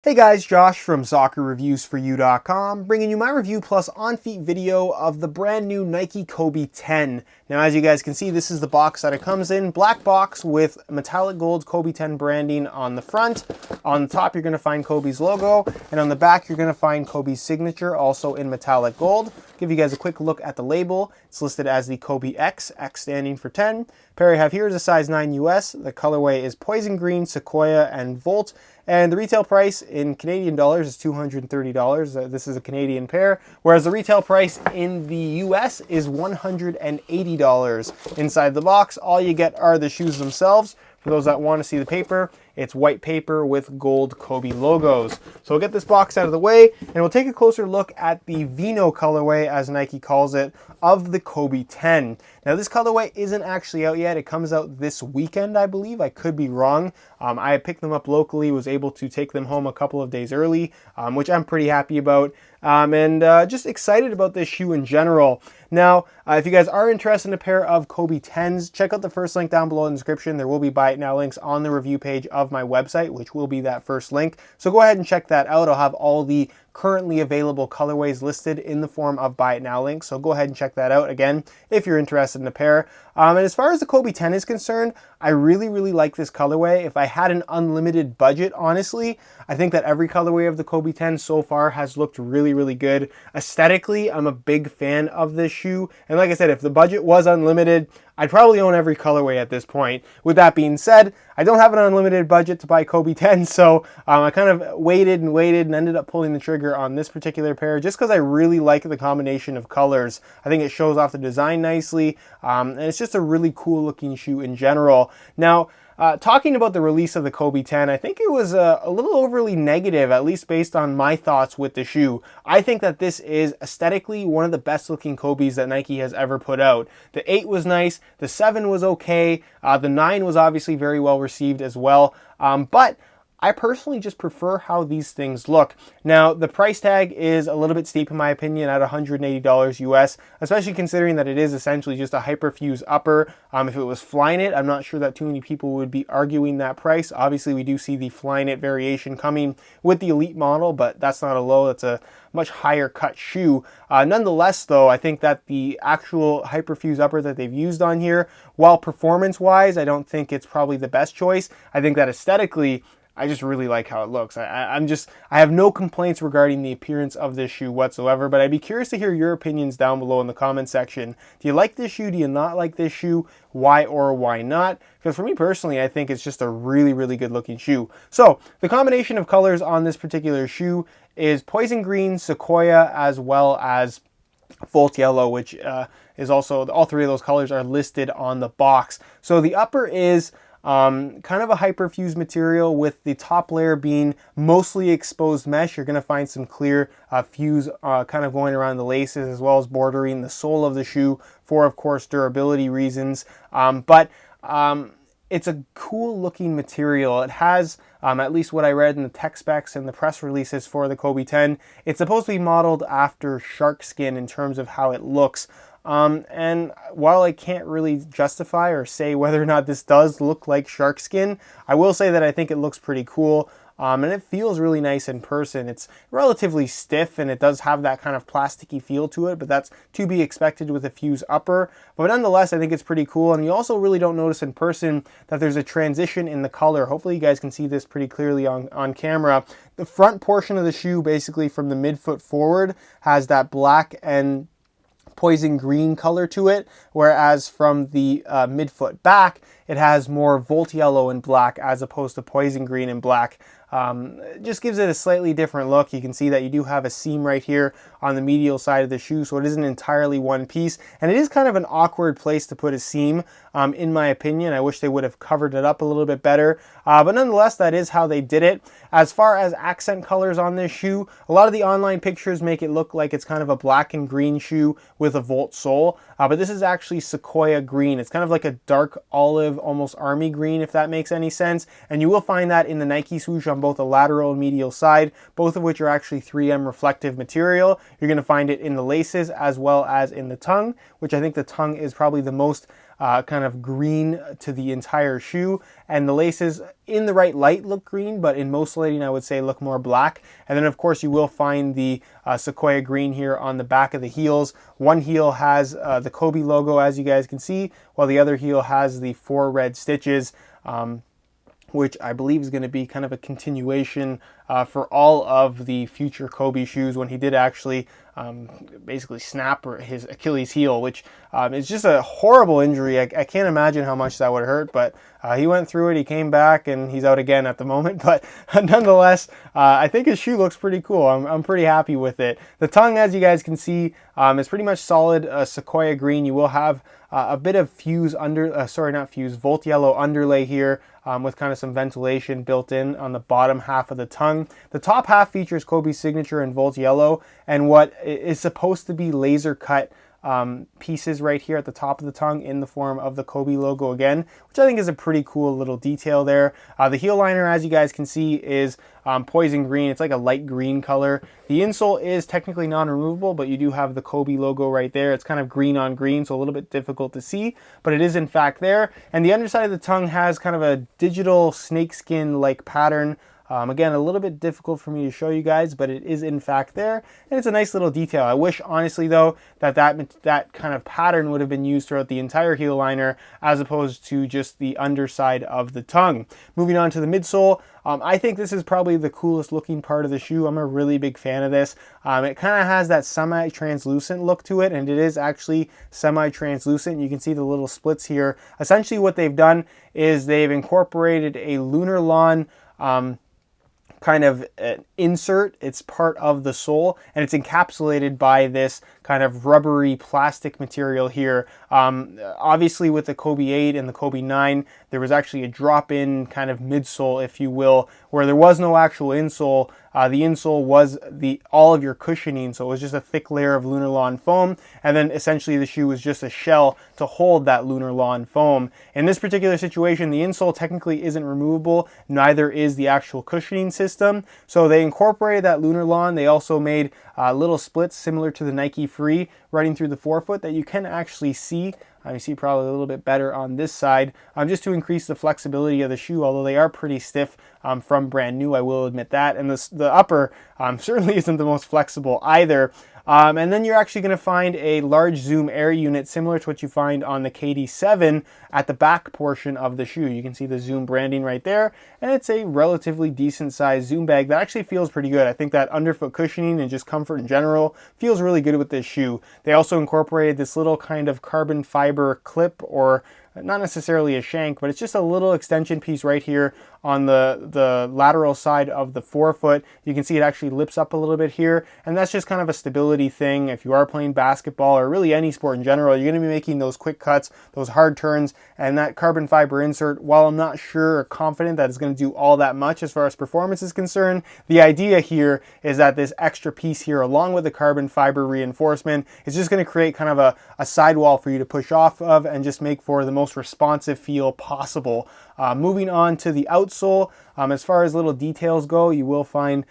Hey guys, Josh from soccerreviewsforyou.com, bringing you my review plus on-feet video of the brand new Nike Kobe 10. Now as you guys can see, this is the box that it comes in, black box with metallic gold Kobe 10 branding on the front. On the top you're going to find Kobe's logo, and on the back you're going to find Kobe's signature, also in metallic gold. Give you guys a quick look at the label. It's listed as the Kobe X, X standing for 10. Pair I have here is a size 9 US. The colorway is Poison Green, Sequoia, and Volt. And the retail price in Canadian dollars is $230. This is a Canadian pair, whereas the retail price in the US is $180. Inside the box, all you get are the shoes themselves. For those that want to see the paper, it's white paper with gold Kobe logos. So we'll get this box out of the way, and we'll take a closer look at the Vino colorway, as Nike calls it, of the Kobe 10. Now this colorway isn't actually out yet. It comes out this weekend, I believe. I could be wrong. I picked them up locally, was able to take them home a couple of days early, which I'm pretty happy about. And just excited about this shoe in general. Now, if you guys are interested in a pair of Kobe 10s, check out the first link down below in the description. There will be buy it now links on the review page of my website, which will be that first link. So go ahead and check that out. I'll have all the currently available colorways listed in the form of buy it now links. So go ahead and check that out again if you're interested in a pair. And as far as the Kobe 10 is concerned, I really like this colorway. If I had an unlimited budget, honestly, I think that every colorway of the Kobe 10 so far has looked really good. Aesthetically, I'm a big fan of this shoe. And like I said, if the budget was unlimited, I'd probably own every colorway at this point. With that being said, I don't have an unlimited budget to buy Kobe 10, so I kind of waited and ended up pulling the trigger on this particular pair just because I really like the combination of colors. I think it shows off the design nicely, and it's just a really cool looking shoe in general. Now, talking about the release of the Kobe 10, I think it was a little overly negative, at least based on my thoughts with the shoe. I think that this is aesthetically one of the best looking Kobe's that Nike has ever put out. The 8 was nice, the 7 was okay, the 9 was obviously very well received as well, but I personally just prefer how these things look. Now, the price tag is a little bit steep in my opinion at $180 US, especially considering that it is essentially just a Hyperfuse upper. If it was Flyknit, I'm not sure that too many people would be arguing that price. Obviously, we do see the Flyknit variation coming with the Elite model, but that's not a low, that's a much higher cut shoe. Nonetheless, though, I think that the actual Hyperfuse upper that they've used on here, while performance-wise, I don't think it's probably the best choice. I think that aesthetically, I just really like how it looks. I have no complaints regarding the appearance of this shoe whatsoever, but I'd be curious to hear your opinions down below in the comment section. Do you like this shoe? Do you not like this shoe? Why or why not? Because for me personally, I think it's just a really good looking shoe. So the combination of colors on this particular shoe is Poison Green, Sequoia, as well as Volt Yellow, which is also, all three of those colors are listed on the box. So the upper is kind of a Hyperfuse material, with the top layer being mostly exposed mesh. You're going to find some clear fuse kind of going around the laces, as well as bordering the sole of the shoe for, of course, durability reasons. It's a cool looking material. It has, at least what I read in the tech specs and the press releases for the Kobe 10, it's supposed to be modeled after shark skin in terms of how it looks. And while I can't really justify or say whether or not this does look like shark skin, I will say that I think it looks pretty cool. And it feels really nice in person. It's relatively stiff and it does have that kind of plasticky feel to it, but that's to be expected with a Fuse upper. But nonetheless, I think it's pretty cool. And you also really don't notice in person that there's a transition in the color. Hopefully you guys can see this pretty clearly on camera. The front portion of the shoe, basically from the midfoot forward, has that black and Poison Green color to it, whereas from the midfoot back, it has more Volt Yellow and black as opposed to Poison Green and black. It just gives it a slightly different look. You can see that you do have a seam right here on the medial side of the shoe, so it isn't entirely one piece, and it is kind of an awkward place to put a seam, in my opinion. I wish they would have covered it up a little bit better, but nonetheless, that is how they did it. As far as accent colors on this shoe, a lot of the online pictures make it look like it's kind of a black and green shoe with a Volt sole, but this is actually Sequoia green. It's kind of like a dark olive, almost army green, if that makes any sense, and you will find that in the Nike swoosh on both the lateral and medial side, both of which are actually 3M reflective material. You're going to find it in the laces as well as in the tongue, which I think the tongue is probably the most kind of green to the entire shoe, and the laces in the right light look green, but in most lighting I would say look more black. And then of course you will find the Sequoia green here on the back of the heels. One heel has the Kobe logo, as you guys can see, while the other heel has the 4 red stitches, which I believe is going to be kind of a continuation for all of the future Kobe shoes, when he did actually basically snap his Achilles heel, which is just a horrible injury. I can't imagine how much that would hurt, but he went through it, he came back, and he's out again at the moment. But nonetheless, I think his shoe looks pretty cool. I'm pretty happy with it. The tongue, as you guys can see, is pretty much solid Sequoia green. You will have a bit of Volt yellow underlay here, with kind of some ventilation built in on the bottom half of the tongue. The top half features Kobe's signature in Volt yellow, and what is supposed to be laser cut pieces right here at the top of the tongue in the form of the Kobe logo again, which I think is a pretty cool little detail there. The heel liner, as you guys can see, is poison green. It's like a light green color. The insole is technically non-removable, but you do have the Kobe logo right there. It's kind of green on green, so a little bit difficult to see, but it is in fact there. And the underside of the tongue has kind of a digital snakeskin-like pattern. Again, a little bit difficult for me to show you guys, but it is in fact there, and it's a nice little detail. I wish, honestly, though, that kind of pattern would have been used throughout the entire heel liner, as opposed to just the underside of the tongue. Moving on to the midsole, I think this is probably the coolest looking part of the shoe. I'm a really big fan of this. It kind of has that semi-translucent look to it, and it is actually semi-translucent. You can see the little splits here. Essentially what they've done is they've incorporated a lunar lawn kind of insert. It's part of the sole, and it's encapsulated by this kind of rubbery plastic material here. Obviously with the Kobe 8 and the Kobe 9, there was actually a drop-in kind of midsole, if you will, where there was no actual insole. The insole was all of your cushioning, so it was just a thick layer of lunar lawn foam, and then essentially the shoe was just a shell to hold that lunar lawn foam. In this particular situation, the insole technically isn't removable, neither is the actual cushioning system, so they incorporated that lunar lawn. They also made little splits similar to the Nike Free running through the forefoot that you can actually see. You see probably a little bit better on this side, just to increase the flexibility of the shoe, although they are pretty stiff from brand new, I will admit that. And the upper certainly isn't the most flexible either. And then you're actually going to find a large zoom air unit similar to what you find on the KD7 at the back portion of the shoe. You can see the zoom branding right there, and it's a relatively decent sized zoom bag that actually feels pretty good. I think that underfoot cushioning and just comfort in general feels really good with this shoe. They also incorporated this little kind of carbon fiber clip, or not necessarily a shank, but it's just a little extension piece right here on the lateral side of the forefoot. You can see it actually lips up a little bit here, and that's just kind of a stability thing. If you are playing basketball or really any sport in general, you're going to be making those quick cuts, those hard turns, and that carbon fiber insert, while I'm not sure or confident that it's going to do all that much as far as performance is concerned, the idea here is that this extra piece here, along with the carbon fiber reinforcement, is just going to create kind of a sidewall for you to push off of and just make for the most responsive feel possible. Moving on to the outsole, as far as little details go, you will find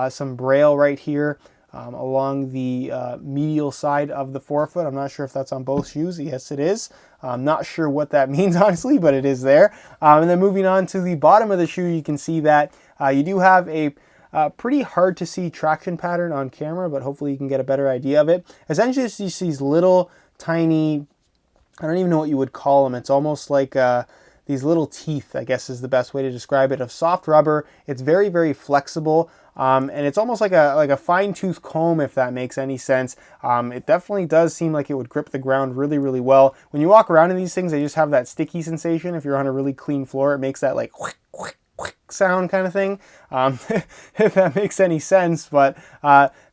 some braille right here along the medial side of the forefoot. I'm not sure if that's on both shoes. Yes, it is. I'm not sure what that means, honestly, but it is there. And then moving on to the bottom of the shoe, you can see that you do have a pretty hard to see traction pattern on camera, but hopefully you can get a better idea of it. Essentially, it's just these little tiny, I don't even know what you would call them. It's almost like these little teeth, I guess is the best way to describe it, of soft rubber. It's very, very flexible, and it's almost like a fine-tooth comb, if that makes any sense. It definitely does seem like it would grip the ground really, really well. When you walk around in these things, they just have that sticky sensation. If you're on a really clean floor, it makes that like sound kind of thing, if that makes any sense. But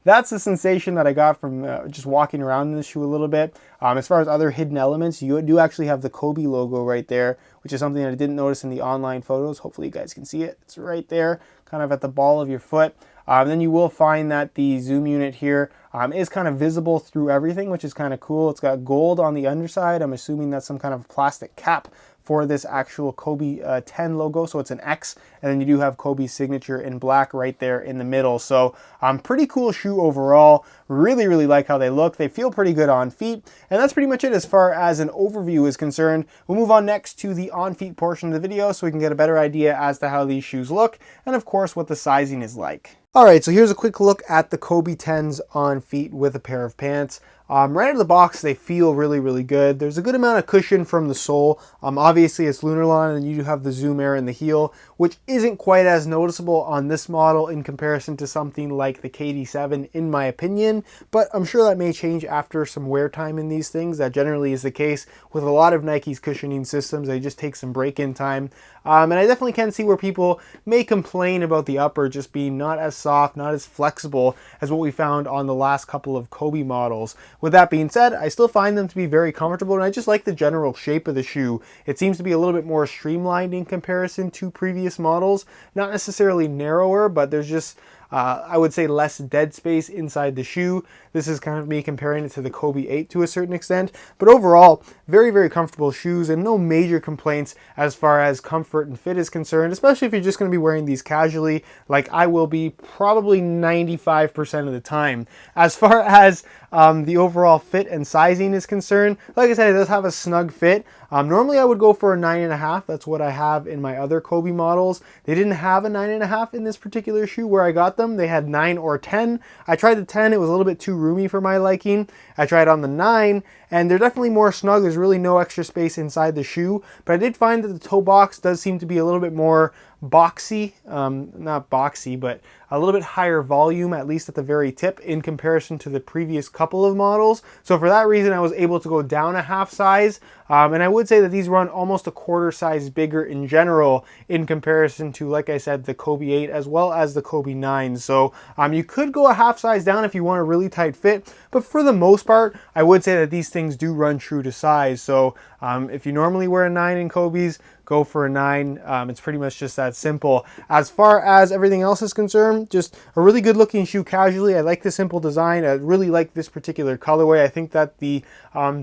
that's the sensation that I got from just walking around in the shoe a little bit. As far as other hidden elements, you do actually have the Kobe logo right there, which is something that I didn't notice in the online photos. Hopefully you guys can see it. It's right there, kind of at the ball of your foot. Then you will find that the zoom unit here is kind of visible through everything, which is kind of cool. It's got gold on the underside. I'm assuming that's some kind of plastic cap for this actual Kobe 10 logo. So it's an X, and then you do have Kobe's signature in black right there in the middle. So pretty cool shoe overall. Really, really like how they look. They feel pretty good on feet. And that's pretty much it as far as an overview is concerned. We'll move on next to the on feet portion of the video so we can get a better idea as to how these shoes look, and of course what the sizing is like. All right, so here's a quick look at the Kobe 10s on feet with a pair of pants. Right out of the box, they feel really, really good. There's a good amount of cushion from the sole. Obviously, it's Lunarlon, and you do have the Zoom Air in the heel, which isn't quite as noticeable on this model in comparison to something like the KD7, in my opinion. But I'm sure that may change after some wear time in these things. That generally is the case with a lot of Nike's cushioning systems. They just take some break-in time. And I definitely can see where people may complain about the upper just being not as soft, not as flexible as what we found on the last couple of Kobe models. With that being said, I still find them to be very comfortable, and I just like the general shape of the shoe. It seems to be a little bit more streamlined in comparison to previous models. Not necessarily narrower, but there's just I would say less dead space inside the shoe. This is kind of me comparing it to the Kobe 8 to a certain extent. But overall, very, very comfortable shoes and no major complaints as far as comfort and fit is concerned, especially if you're just going to be wearing these casually, like I will be probably 95% of the time. As far as the overall fit and sizing is concerned, like I said, it does have a snug fit. Normally I would go for a 9.5. That's what I have in my other Kobe models. They didn't have a 9.5 in this particular shoe where I got them. They had 9 or 10. I tried the 10. It was a little bit too roomy for my liking. I tried on the 9, and they're definitely more snug. There's really no extra space inside the shoe, but I did find that the toe box does seem to be a little bit more boxy, not boxy, but a little bit higher volume, at least at the very tip, in comparison to the previous couple of models. So for that reason, I was able to go down a half size, and I would say that these run almost a quarter size bigger in general in comparison to, like I said, the Kobe 8 as well as the Kobe 9. So you could go a half size down if you want a really tight fit, but for the most part, I would say that these things do run true to size. So if you normally wear a 9 in Kobe's, go for a 9. It's pretty much just that simple. As far as everything else is concerned, just a really good looking shoe casually. I like the simple design. I really like this particular colorway. I think that the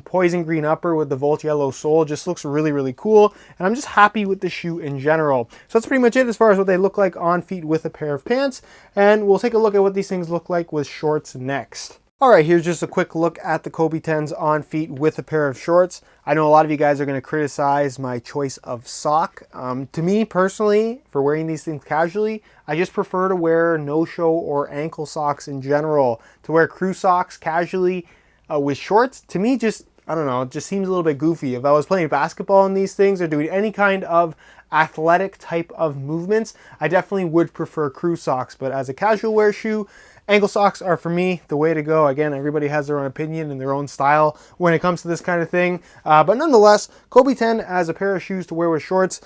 poison green upper with the Volt yellow sole just looks really, really cool. And I'm just happy with the shoe in general. So that's pretty much it as far as what they look like on feet with a pair of pants. And we'll take a look at what these things look like with shorts next. All right, here's just a quick look at the Kobe 10s on feet with a pair of shorts. I know a lot of you guys are going to criticize my choice of sock. To me personally, for wearing these things casually, I just prefer to wear no-show or ankle socks in general. To wear crew socks casually with shorts, to me just, I don't know, it just seems a little bit goofy. If I was playing basketball in these things or doing any kind of athletic type of movements, I definitely would prefer crew socks. But as a casual wear shoe, ankle socks are, for me, the way to go. Again, everybody has their own opinion and their own style when it comes to this kind of thing. But nonetheless, Kobe 10 as a pair of shoes to wear with shorts,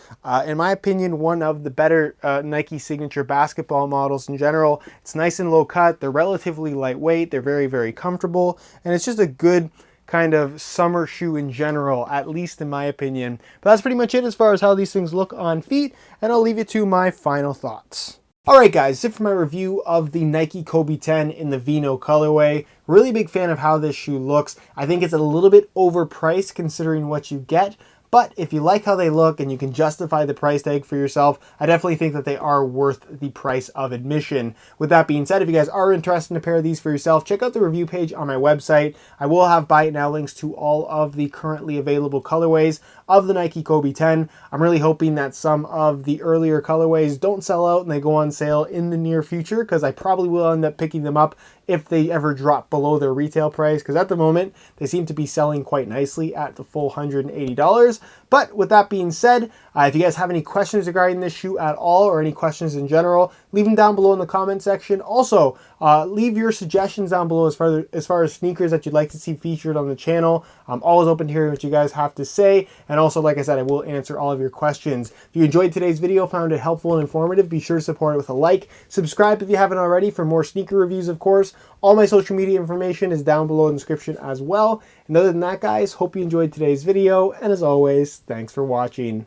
in my opinion, one of the better Nike signature basketball models in general. It's nice and low cut. They're relatively lightweight. They're very, very comfortable. And it's just a good kind of summer shoe in general, at least in my opinion. But that's pretty much it as far as how these things look on feet. And I'll leave you to my final thoughts. Alright guys, that's it for my review of the Nike Kobe 10 in the Vino colorway. Really big fan of how this shoe looks. I think it's a little bit overpriced considering what you get. But if you like how they look and you can justify the price tag for yourself, I definitely think that they are worth the price of admission. With that being said, if you guys are interested in a pair of these for yourself, check out the review page on my website. I will have buy it now links to all of the currently available colorways of the Nike Kobe 10. I'm really hoping that some of the earlier colorways don't sell out and they go on sale in the near future, because I probably will end up picking them up if they ever drop below their retail price, because at the moment they seem to be selling quite nicely at the full $180. But with that being said, if you guys have any questions regarding this shoe at all, or any questions in general, leave them down below in the comment section. Also, leave your suggestions down below as far as sneakers that you'd like to see featured on the channel. I'm always open to hearing what you guys have to say. And also, like I said, I will answer all of your questions. If you enjoyed today's video, found it helpful and informative, be sure to support it with a like. Subscribe if you haven't already for more sneaker reviews, of course. All my social media information is down below in the description as well. And other than that, guys, hope you enjoyed today's video. And as always, thanks for watching.